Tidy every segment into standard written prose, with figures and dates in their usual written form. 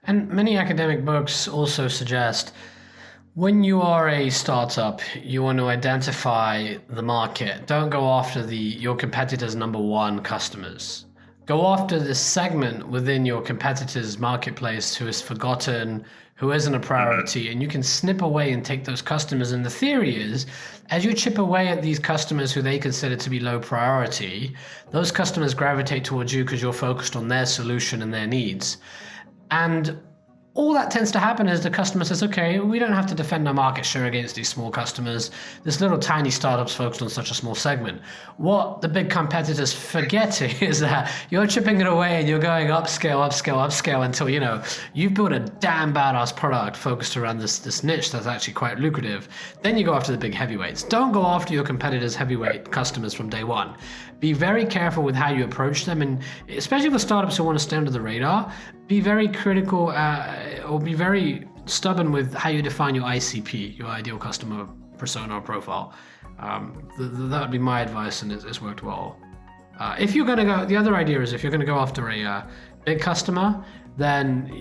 And many academic books also suggest when you are a startup, you want to identify the market. Don't go after your competitors' number one customers. Go after the segment within your competitors' marketplace who is forgotten, who isn't a priority, and you can snip away and take those customers. And the theory is, as you chip away at these customers who they consider to be low priority, those customers gravitate towards you because you're focused on their solution and their needs. And all that tends to happen is the customer says, okay, we don't have to defend our market share against these small customers. This little tiny startup's focused on such a small segment. What the big competitors forget is that you're chipping it away and you're going upscale, upscale, upscale until, you've built a damn badass product focused around this niche that's actually quite lucrative. Then you go after the big heavyweights. Don't go after your competitors' heavyweight customers from day one. Be very careful with how you approach them, and especially for startups who want to stay under the radar, be very critical or be very stubborn with how you define your ICP, your ideal customer persona or profile. That would be my advice, and it's worked well. If you're going to go, the other idea is if you're going to go after a big customer, then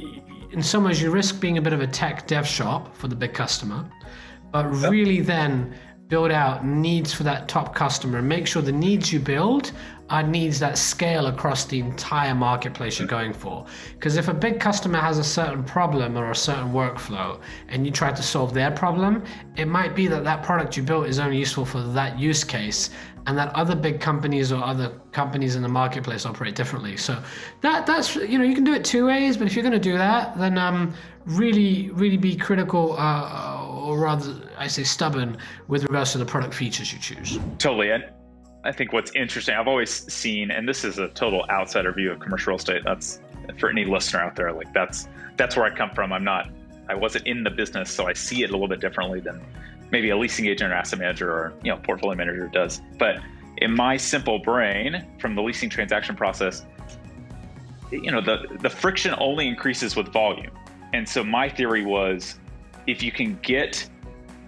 in some ways you risk being a bit of a tech dev shop for the big customer, but really then build out needs for that top customer and make sure the needs you build are needs that scale across the entire marketplace you're going for. Because if a big customer has a certain problem or a certain workflow and you try to solve their problem, it might be that product you built is only useful for that use case, and that other big companies or other companies in the marketplace operate differently. So that's you can do it two ways, but if you're going to do that, then really be critical, or rather I say stubborn, with regards to the product features you choose. Totally. And I think what's interesting, I've always seen, and this is a total outsider view of commercial real estate. That's for any listener out there, like that's where I come from. I wasn't in the business, so I see it a little bit differently than maybe a leasing agent or asset manager or portfolio manager does. But in my simple brain, from the leasing transaction process, the friction only increases with volume. And so my theory was, if you can get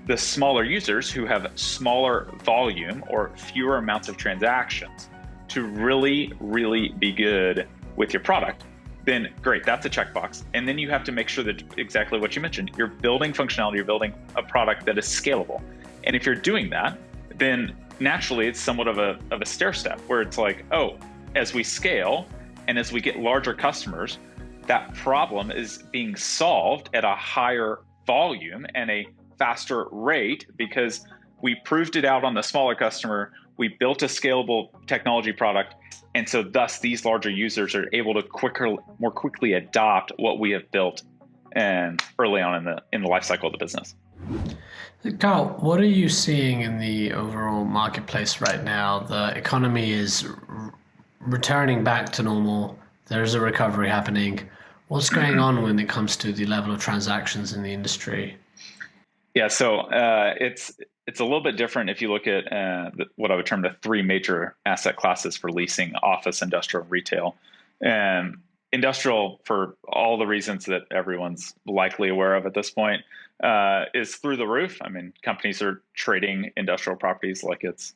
the smaller users who have smaller volume or fewer amounts of transactions to really, really be good with your product, then great, that's a checkbox. And then you have to make sure that exactly what you mentioned, you're building functionality, you're building a product that is scalable. And if you're doing that, then naturally it's somewhat of a stair step where it's like, oh, as we scale and as we get larger customers, that problem is being solved at a higher volume and a faster rate because we proved it out on the smaller customer. We built a scalable technology product. And so thus these larger users are able to more quickly adopt what we have built early on in the life cycle of the business. Carl, what are you seeing in the overall marketplace right now? The economy is returning back to normal. There's a recovery happening. What's going on when it comes to the level of transactions in the industry? Yeah, so it's a little bit different if you look at what I would term the three major asset classes for leasing: office, industrial, and retail. Industrial, for all the reasons that everyone's likely aware of at this point, is through the roof. I mean, companies are trading industrial properties like it's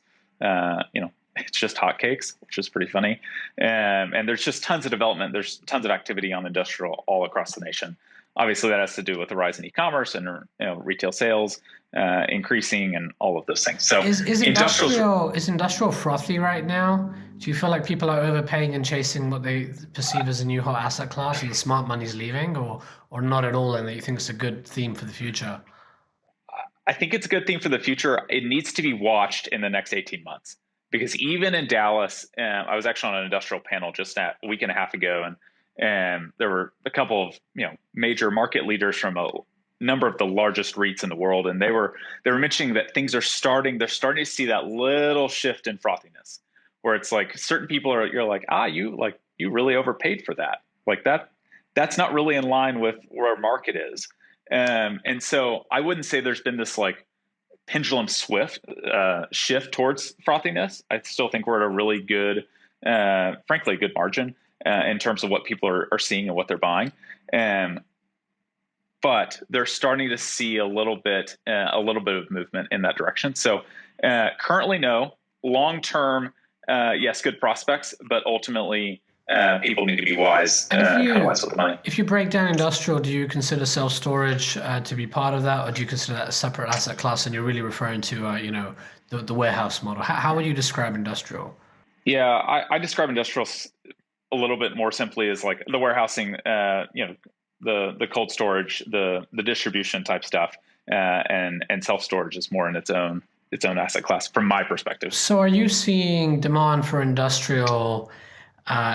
just hotcakes, which is pretty funny. And there's just tons of development. There's tons of activity on industrial all across the nation. Obviously, that has to do with the rise in e-commerce and retail sales increasing and all of those things. So is industrial frothy right now? Do you feel like people are overpaying and chasing what they perceive as a new hot asset class and the smart money's leaving, or not at all, and that you think it's a good theme for the future? I think it's a good theme for the future. It needs to be watched in the next 18 months. Because even in Dallas, I was actually on an industrial panel just a week and a half ago, and there were a couple of major market leaders from a number of the largest REITs in the world, and they were mentioning that they're starting to see that little shift in frothiness, where it's like certain people you're like, you really overpaid for that, like that's not really in line with where our market is, and so I wouldn't say there's been this like pendulum shift towards frothiness. I still think we're at a really good, frankly, good margin in terms of what people are seeing and what they're buying. But they're starting to see a little bit of movement in that direction. So currently, no. Long term, yes, good prospects, but ultimately people need to be wise, kind of wise with the money. If you break down industrial, do you consider self-storage to be part of that, or do you consider that a separate asset class? And you're really referring to, the warehouse model. How would you describe industrial? Yeah, I describe industrial a little bit more simply as like the warehousing, the cold storage, the distribution type stuff, and self storage is more in its own asset class from my perspective. So are you seeing demand for industrial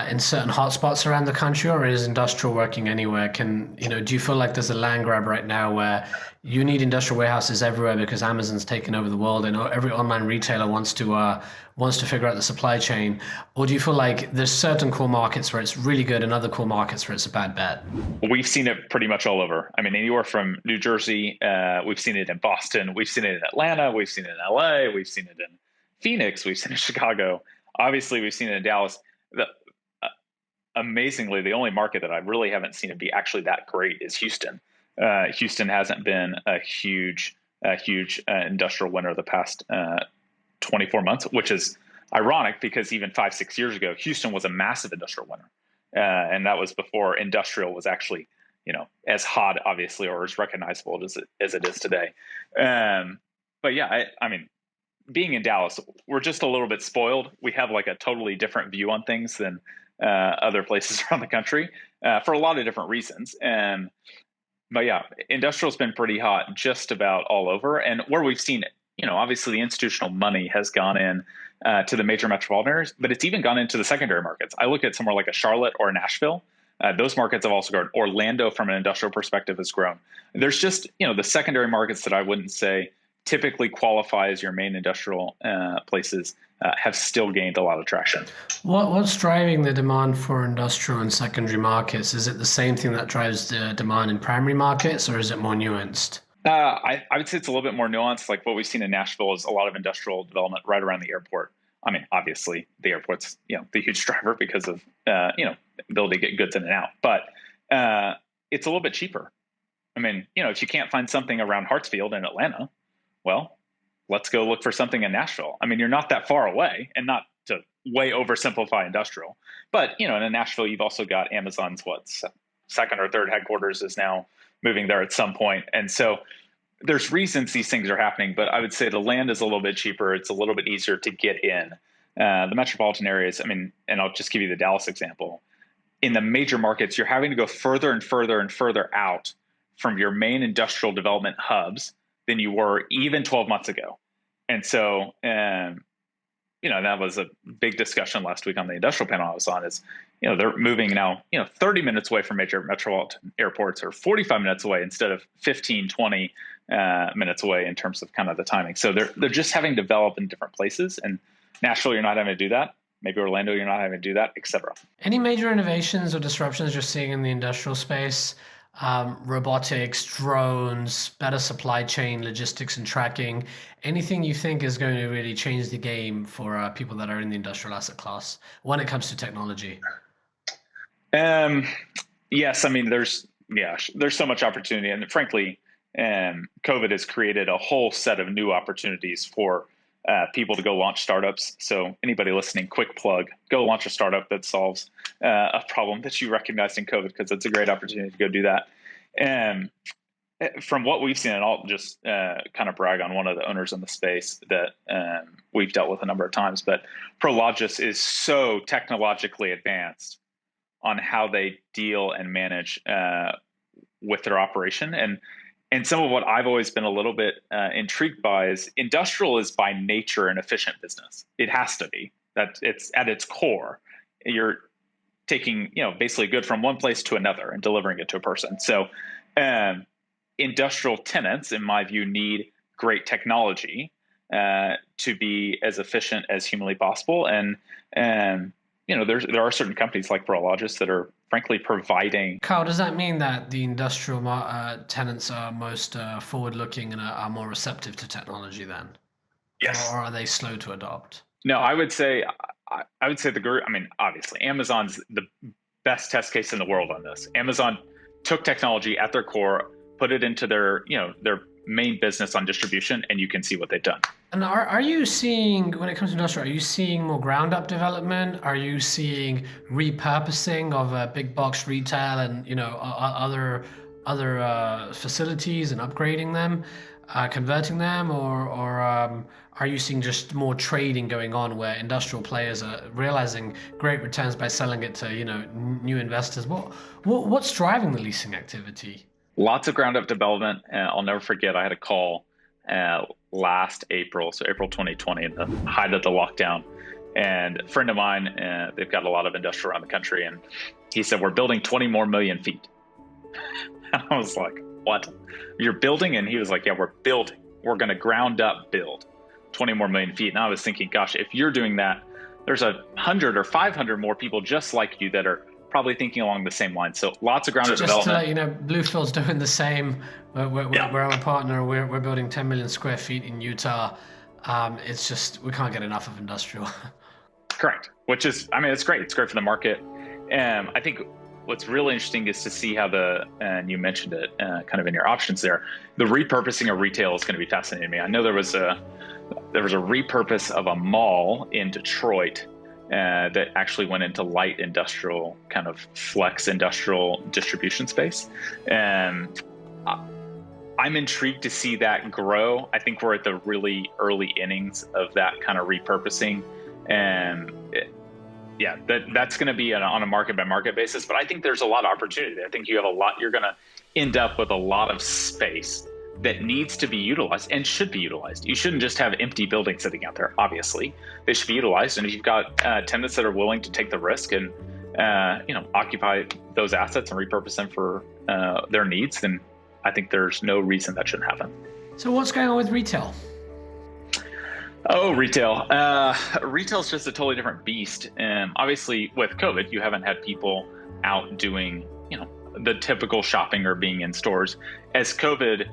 in certain hotspots around the country, or is industrial working anywhere? Do you feel like there's a land grab right now where you need industrial warehouses everywhere because Amazon's taken over the world and every online retailer wants to figure out the supply chain? Or do you feel like there's certain core markets where it's really good and other core markets where it's a bad bet? We've seen it pretty much all over. I mean, anywhere from New Jersey, we've seen it in Boston, we've seen it in Atlanta, we've seen it in LA, we've seen it in Phoenix, we've seen it in Chicago. Obviously, we've seen it in Dallas. Amazingly, the only market that I really haven't seen it be actually that great is Houston. Houston hasn't been a huge industrial winner the past 24 months, which is ironic because even 5-6 years ago, Houston was a massive industrial winner. And that was before industrial was actually, as hot, obviously, or as recognizable as it is today. But yeah, I mean, being in Dallas, we're just a little bit spoiled. We have like a totally different view on things than other places around the country for a lot of different reasons. But yeah, industrial's been pretty hot just about all over. And where we've seen it, obviously the institutional money has gone in to the major metropolitan areas, but it's even gone into the secondary markets. I look at somewhere like a Charlotte or a Nashville. Those markets have also grown. Orlando, from an industrial perspective, has grown. There's just, the secondary markets that I wouldn't say typically qualify as your main industrial places have still gained a lot of traction. What's driving the demand for industrial and secondary markets? Is it the same thing that drives the demand in primary markets, or is it more nuanced? I would say it's a little bit more nuanced. Like what we've seen in Nashville is a lot of industrial development right around the airport. I mean, obviously the airport's, the huge driver because of, ability to get goods in and out, but it's a little bit cheaper. I mean, if you can't find something around Hartsfield in Atlanta, well, let's go look for something in Nashville. I mean, you're not that far away, and not to way oversimplify industrial, but in Nashville, you've also got Amazon's second or third headquarters is now moving there at some point. And so there's reasons these things are happening, but I would say the land is a little bit cheaper. It's a little bit easier to get in. The metropolitan areas, I mean, and I'll just give you the Dallas example. In the major markets, you're having to go further and further and further out from your main industrial development hubs than you were even 12 months ago. And so, that was a big discussion last week on the industrial panel I was on is, they're moving now, 30 minutes away from major metropolitan airports or 45 minutes away instead of 15, 20 minutes away in terms of kind of the timing. So they're just having to develop in different places. And Nashville, you're not having to do that. Maybe Orlando, you're not having to do that, et cetera. Any major innovations or disruptions you're seeing in the industrial space? Robotics, drones, better supply chain, logistics and tracking, anything you think is going to really change the game for people that are in the industrial asset class when it comes to technology? Yes, I mean, there's so much opportunity, and frankly, COVID has created a whole set of new opportunities for people to go launch startups. So anybody listening, quick plug, go launch a startup that solves a problem that you recognized in COVID, because it's a great opportunity to go do that. And from what we've seen, and I'll just kind of brag on one of the owners in the space that we've dealt with a number of times, but Prologis is so technologically advanced on how they deal and manage with their operation. And some of what I've always been a little bit intrigued by is industrial is by nature an efficient business. It has to be. That it's at its core. You're taking, basically good from one place to another and delivering it to a person. So industrial tenants, in my view, need great technology to be as efficient as humanly possible. And there are certain companies like Prologis that are frankly providing. Carl, does that mean that the industrial tenants are most forward-looking and are more receptive to technology then? Yes. Or are they slow to adopt? No, I would say obviously Amazon's the best test case in the world on this. Amazon took technology at their core, put it into their main business on distribution, and you can see what they've done. And are you seeing, when it comes to industrial, are you seeing more ground up development? Are you seeing repurposing of big box retail and other facilities and upgrading them, converting them, or are you seeing just more trading going on where industrial players are realizing great returns by selling it to new investors? What's driving the leasing activity? Lots of ground up development. I'll never forget, I had a call last April, so April 2020, in the height of the lockdown. And a friend of mine, they've got a lot of industrial around the country, and he said, we're building 20 more million feet. I was like, what? You're building? And he was like, yeah, we're building. We're going to ground up build 20 more million feet. And I was thinking, gosh, if you're doing that, there's 100 or 500 more people just like you that are probably thinking along the same lines. So lots of ground up development. Just to let Bluefield's doing the same. We're a partner. We're building 10 million square feet in Utah. It's just, we can't get enough of industrial. Correct. Which is, I mean, it's great. It's great for the market. I think what's really interesting is to see how and you mentioned it kind of in your options there, the repurposing of retail is going to be fascinating to me. I know there was a repurpose of a mall in Detroit that actually went into light industrial, kind of flex industrial distribution space. And I'm intrigued to see that grow. I think we're at the really early innings of that kind of repurposing. And that's going to be on a market by market basis. But I think there's a lot of opportunity. I think you're going to end up with a lot of space that needs to be utilized and should be utilized. You shouldn't just have empty buildings sitting out there, obviously. They should be utilized. And if you've got tenants that are willing to take the risk and occupy those assets and repurpose them for their needs, then I think there's no reason that shouldn't happen. So what's going on with retail? Oh, retail. Retail is just a totally different beast. Obviously, with COVID, you haven't had people out doing, the typical shopping or being in stores. As COVID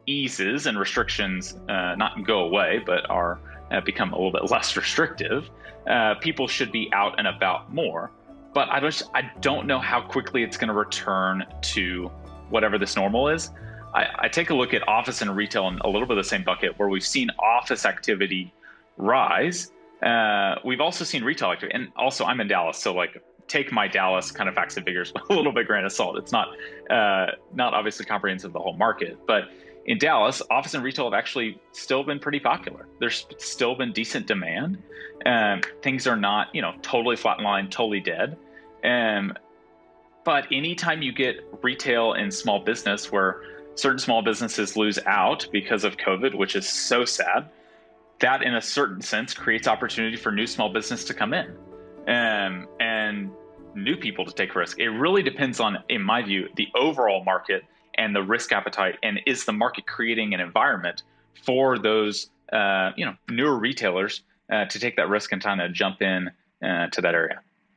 eases and restrictions not go away, but are become a little bit less restrictive, people should be out and about more. But I don't know how quickly it's going to return to whatever this normal is. I take a look at office and retail in a little bit of the same bucket, where we've seen office activity rise. We've also seen retail activity. And also, I'm in Dallas, so take my Dallas kind of facts and figures with a little bit grain of salt. It's not obviously comprehensive of the whole market. But in Dallas, office and retail have actually still been pretty popular. There's still been decent demand. Things are not, totally flatlined, totally dead. But anytime you get retail and small business where certain small businesses lose out because of COVID, which is so sad, that in a certain sense creates opportunity for new small business to come in and new people to take risk. It really depends on, in my view, the overall market and the risk appetite. And is the market creating an environment for those newer retailers to take that risk and kind of jump in to that area?